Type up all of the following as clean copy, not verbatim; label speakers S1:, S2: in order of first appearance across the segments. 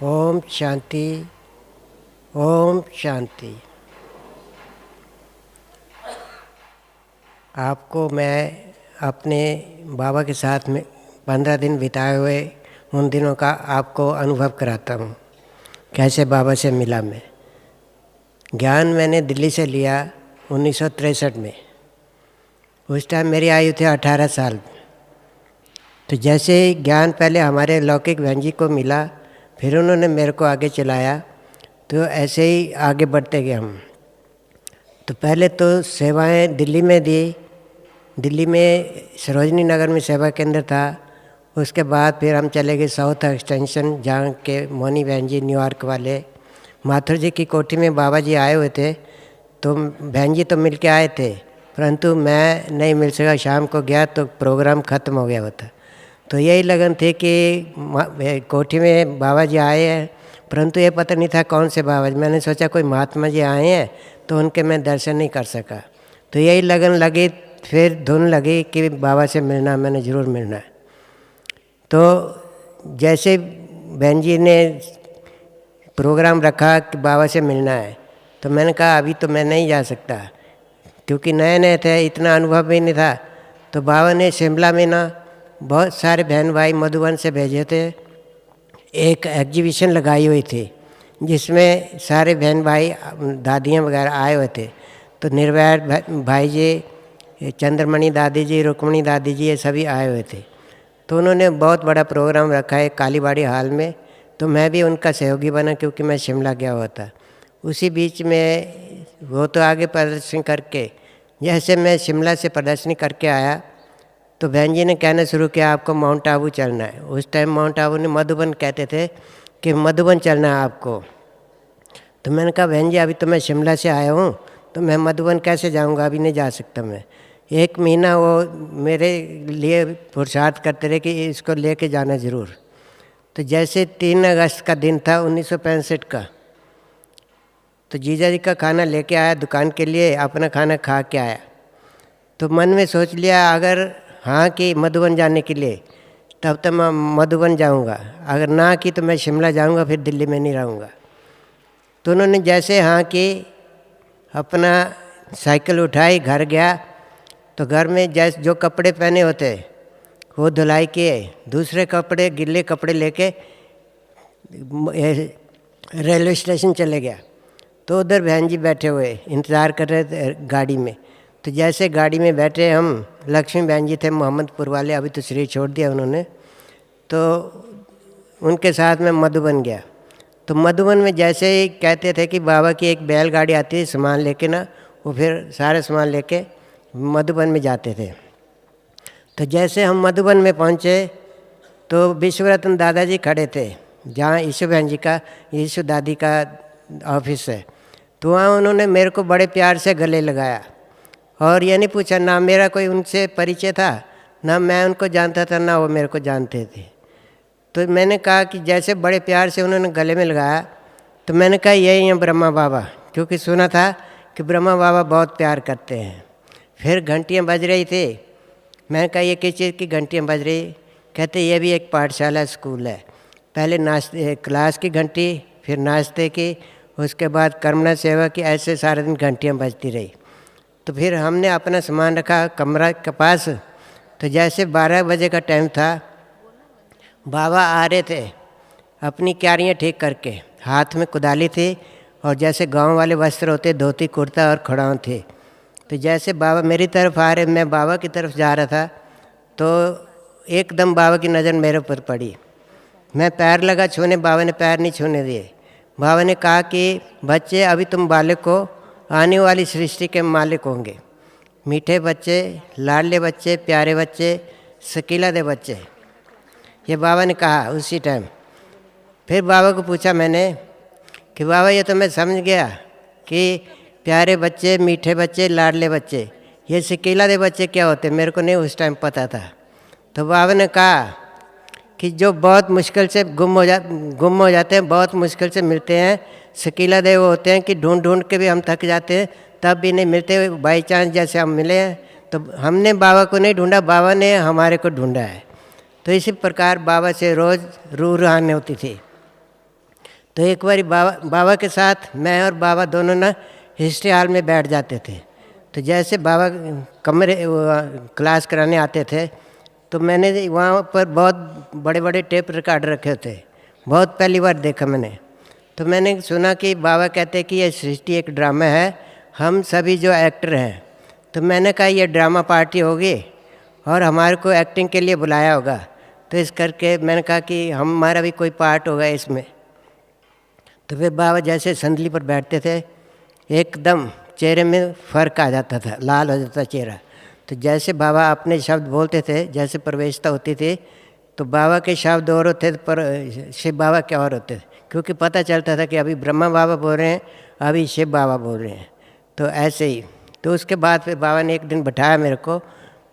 S1: ओम शांति। ओम शांति। आपको मैं अपने बाबा के साथ में 15 दिन बिताए हुए उन दिनों का आपको अनुभव कराता हूँ, कैसे बाबा से मिला मैं। ज्ञान मैंने दिल्ली से लिया 1963 में। उस टाइम मेरी आयु थी 18 साल। तो जैसे ही ज्ञान पहले हमारे लौकिक बहन जी को मिला, फिर उन्होंने मेरे को आगे चलाया, तो ऐसे ही आगे बढ़ते गए हम। तो पहले तो सेवाएं दिल्ली में दी। दिल्ली में सरोजनी नगर में सेवा केंद्र था। उसके बाद फिर हम चले गए साउथ एक्सटेंशन, जहाँ के मोनी बहन जी न्यूयॉर्क वाले, माथुर जी की कोठी में बाबा जी आए हुए थे। तो बहन जी तो मिल के आए थे, परंतु मैं नहीं मिल सका। शाम को गया तो प्रोग्राम ख़त्म हो गया होता। तो यही लगन थी कि कोठी में बाबा जी आए हैं, परंतु ये पता नहीं था कौन से बाबा जी। मैंने सोचा कोई महात्मा जी आए हैं, तो उनके मैं दर्शन नहीं कर सका। तो यही लगन लगी, फिर धुन लगी कि बाबा से मिलना, मैंने ज़रूर मिलना है। तो जैसे बहन जी ने प्रोग्राम रखा कि बाबा से मिलना है, तो मैंने कहा अभी तो मैं नहीं जा सकता, क्योंकि नए नए थे, इतना अनुभव भी नहीं था। तो बाबा ने शिमला में ना बहुत सारे बहन भाई मधुबन से भेजे थे। एक एग्जीबिशन लगाई हुई थी जिसमें सारे बहन भाई दादियाँ वगैरह आए हुए थे। तो निर्वैर भाई जी, चंद्रमणि दादी जी, रुक्मणी दादी जी, ये सभी आए हुए थे। तो उन्होंने बहुत बड़ा प्रोग्राम रखा है कालीबाड़ी हॉल में। तो मैं भी उनका सहयोगी बना, क्योंकि मैं शिमला गया हुआ था। उसी बीच में वो तो आगे प्रदर्शनी करके, जैसे मैं शिमला से प्रदर्शनी करके आया, तो बहन जी ने कहना शुरू किया आपको माउंट आबू चलना है। उस टाइम माउंट आबू ने मधुबन कहते थे कि मधुबन चलना है आपको। तो मैंने कहा बहन जी अभी तो मैं शिमला से आया हूँ, तो मैं मधुबन कैसे जाऊँगा, अभी नहीं जा सकता मैं। 1 महीना वो मेरे लिए पुरुषार्थ करते रहे कि इसको लेके जाना ज़रूर। तो जैसे 3 अगस्त का दिन था 1965 का, तो जीजा जी का खाना लेके आया दुकान के लिए, अपना खाना खा के आया। तो मन में सोच लिया अगर हाँ कि मधुबन जाने के लिए, तब तो मैं मधुबन जाऊंगा, अगर ना की तो मैं शिमला जाऊंगा, फिर दिल्ली में नहीं रहूँगा। तो उन्होंने जैसे हाँ कि अपना साइकिल उठाई, घर गया। तो घर में जैसे जो कपड़े पहने होते वो धुलाई किए, दूसरे कपड़े, गिले कपड़े लेके रेलवे स्टेशन चले गया। तो उधर बहन जी बैठे हुए इंतज़ार कर रहे थे गाड़ी में। तो जैसे गाड़ी में बैठे हम, लक्ष्मी बहन जी थे मोहम्मदपुर वाले, अभी तो शरीर छोड़ दिया उन्होंने। तो उनके साथ में मधुबन गया। तो मधुबन में जैसे ही कहते थे कि बाबा की एक बैलगाड़ी आती है सामान लेके ना, वो फिर सारे सामान लेके मधुबन में जाते थे। तो जैसे हम मधुबन में पहुँचे तो विश्वरत्न दादाजी खड़े थे, जहाँ ईशु बहन जी का, ईशु दादी का ऑफिस है। तो वहाँ उन्होंने मेरे को बड़े प्यार से गले लगाया, और ये नहीं पूछा, ना मेरा कोई उनसे परिचय था, ना मैं उनको जानता था, ना वो मेरे को जानते थे। तो मैंने कहा कि जैसे बड़े प्यार से उन्होंने गले में लगाया, तो मैंने कहा यही हैं ब्रह्मा बाबा, क्योंकि सुना था कि ब्रह्मा बाबा बहुत प्यार करते हैं। फिर घंटियाँ बज रही थी। मैंने कहा ये किस चीज़ की घंटियाँ बज रही? कहते ये भी एक पाठशाला स्कूल है। पहले नाश्ते क्लास की घंटी, फिर नाश्ते की, उसके बाद कर्मणा सेवा की, ऐसे सारे दिन घंटियाँ बजती रही। तो फिर हमने अपना सामान रखा कमरा के पास। तो जैसे 12 बजे का टाइम था, बाबा आ रहे थे अपनी क्यारियाँ ठीक करके, हाथ में कुदाली थी, और जैसे गांव वाले वस्त्र होते, धोती कुर्ता और खड़ाऊँ थे। तो जैसे बाबा मेरी तरफ आ रहे, मैं बाबा की तरफ जा रहा था, तो एकदम बाबा की नज़र मेरे ऊपर पड़ी। मैं पैर लगा छूने, बाबा ने पैर नहीं छूने दिए। बाबा ने कहा कि बच्चे अभी तुम बालक हो, आने वाली सृष्टि के मालिक होंगे। मीठे बच्चे, लाडले बच्चे, प्यारे बच्चे, शकीला दे बच्चे, ये बाबा ने कहा उसी टाइम। फिर बाबा को पूछा मैंने कि बाबा ये तो मैं समझ गया कि प्यारे बच्चे, मीठे बच्चे, लाडले बच्चे, ये शकीला दे बच्चे क्या होते, मेरे को नहीं उस टाइम पता था। तो बाबा ने कहा कि जो बहुत मुश्किल से गुम हो जाते हैं, बहुत मुश्किल से मिलते हैं, शकीला दे वो होते हैं कि ढूंढ ढूंढ के भी हम थक जाते हैं, तब भी नहीं मिलते। बाई चांस जैसे हम मिले हैं, तो हमने बाबा को नहीं ढूंढा, बाबा ने हमारे को ढूंढा है। तो इसी प्रकार बाबा से रोज़ रूहानी होती थी। तो एक बार बाबा के साथ मैं और बाबा दोनों ना हिस्ट्री हॉल में बैठ जाते थे। तो जैसे बाबा क्लास कराने आते थे तो मैंने वहाँ पर बहुत बड़े बड़े टेप रिकॉर्ड रखे थे, बहुत पहली बार देखा मैंने। तो मैंने सुना कि बाबा कहते कि ये सृष्टि एक ड्रामा है, हम सभी जो एक्टर हैं। तो मैंने कहा ये ड्रामा पार्टी होगी और हमारे को एक्टिंग के लिए बुलाया होगा, तो इस करके मैंने कहा कि हमारा भी कोई पार्ट होगा इसमें। तो फिर बाबा जैसे संदली पर बैठते थे एकदम चेहरे में फ़र्क आ जाता था, लाल हो जाता चेहरा। तो जैसे बाबा अपने शब्द बोलते थे, जैसे प्रवेशता होती थी, तो बाबा के शब्द और होते थे पर शिव बाबा क्या और होते थे, क्योंकि पता चलता था कि अभी ब्रह्मा बाबा बोल रहे हैं, अभी शिव बाबा बोल रहे हैं। तो ऐसे ही। तो उसके बाद फिर बाबा ने एक दिन बैठाया मेरे को।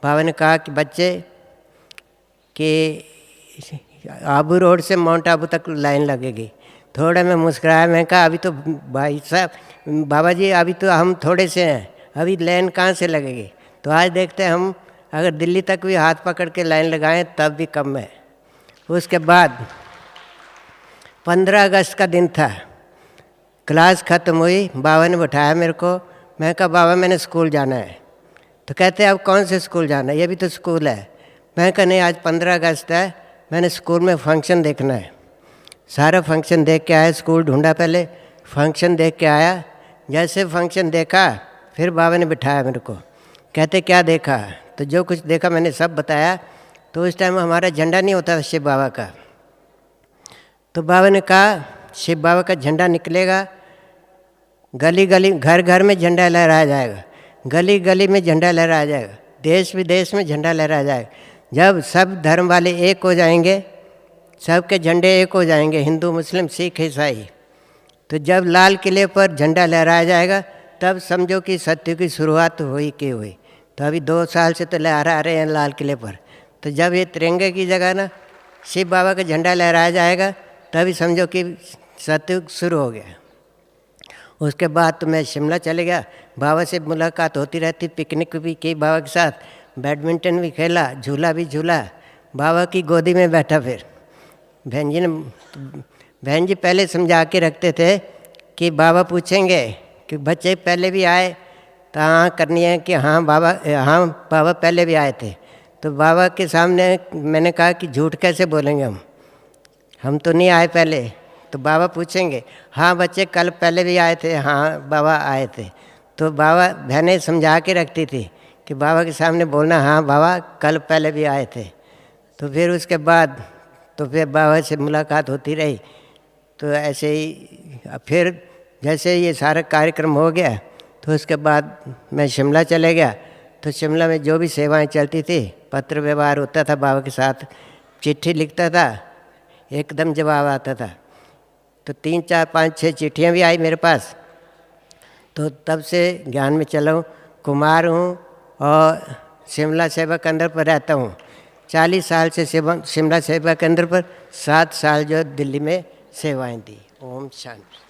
S1: बाबा ने कहा कि बच्चे कि आबू रोड से माउंट आबू तक लाइन लगेगी। थोड़ा मैं मुस्कुराया, मैं कहा अभी तो भाई साहब, बाबा जी अभी तो हम थोड़े से हैं, अभी लाइन कहाँ से लगेगी। तो आज देखते हैं हम अगर दिल्ली तक भी हाथ पकड़ के लाइन लगाएं तब भी कम है। उसके बाद 15 अगस्त का दिन था, क्लास ख़त्म हुई, बाबा ने बैठाया मेरे को। मैं कहा बाबा मैंने स्कूल जाना है। तो कहते अब कौन से स्कूल जाना है, ये भी तो स्कूल है। मैं कहा नहीं, आज 15 अगस्त है, मैंने स्कूल में फंक्शन देखना है। सारा फंक्शन देख के आया, स्कूल ढूंढा, पहले फंक्शन देख के आया। जैसे फंक्शन देखा फिर बाबा ने बिठाया मेरे को। कहते क्या देखा, तो जो कुछ देखा मैंने सब बताया। तो उस टाइम हमारा झंडा नहीं होता था शिव बाबा का। तो बाबा ने कहा शिव बाबा का झंडा निकलेगा, गली गली घर घर में झंडा लहराया जाएगा, गली गली में झंडा लहराया जाएगा, देश विदेश में झंडा लहराया जाएगा। जब सब धर्म वाले एक हो जाएंगे, सबके झंडे एक हो जाएंगे, हिंदू मुस्लिम सिख ईसाई, तो जब लाल किले पर झंडा लहराया जाएगा तब समझो कि सत्य की शुरुआत हुई की हुई। तो अभी 2 साल से तो लहरा रहे हैं लाल किले पर। तो जब ये तिरंगे की जगह ना शिव बाबा का झंडा लहराया जाएगा तभी समझो कि सत्युग शुरू हो गया। उसके बाद तो मैं शिमला चले गया, बाबा से मुलाकात होती रहती, पिकनिक भी की बाबा के साथ, बैडमिंटन भी खेला, झूला भी झूला, बाबा की गोदी में बैठा। फिर बहन जी पहले समझा के रखते थे कि बाबा पूछेंगे कि बच्चे पहले भी आए, तो हाँ करनी है कि हाँ बाबा पहले भी आए थे। तो बाबा के सामने मैंने कहा कि झूठ कैसे बोलेंगे हम तो नहीं आए पहले। तो बाबा पूछेंगे हाँ बच्चे कल पहले भी आए थे, हाँ बाबा आए थे। तो बाबा बहनें समझा के रखती थी कि बाबा के सामने बोलना हाँ बाबा कल पहले भी आए थे। तो फिर उसके बाद तो फिर बाबा से मुलाकात होती रही। तो ऐसे ही फिर जैसे ये सारा कार्यक्रम हो गया तो उसके बाद मैं शिमला चले गया। तो शिमला में जो भी सेवाएं चलती थी, पत्र व्यवहार होता था बाबा के साथ, चिट्ठी लिखता था, एकदम जवाब आता था। तो 3 4 5 6 चिट्ठियाँ भी आई मेरे पास। तो तब से ज्ञान में चला हूँ, कुमार हूँ और शिमला सेवा केंद्र पर रहता हूँ। 40 साल से शिमला सेवा केंद्र पर, 7 साल जो दिल्ली में सेवाएं दी। ओम शांति।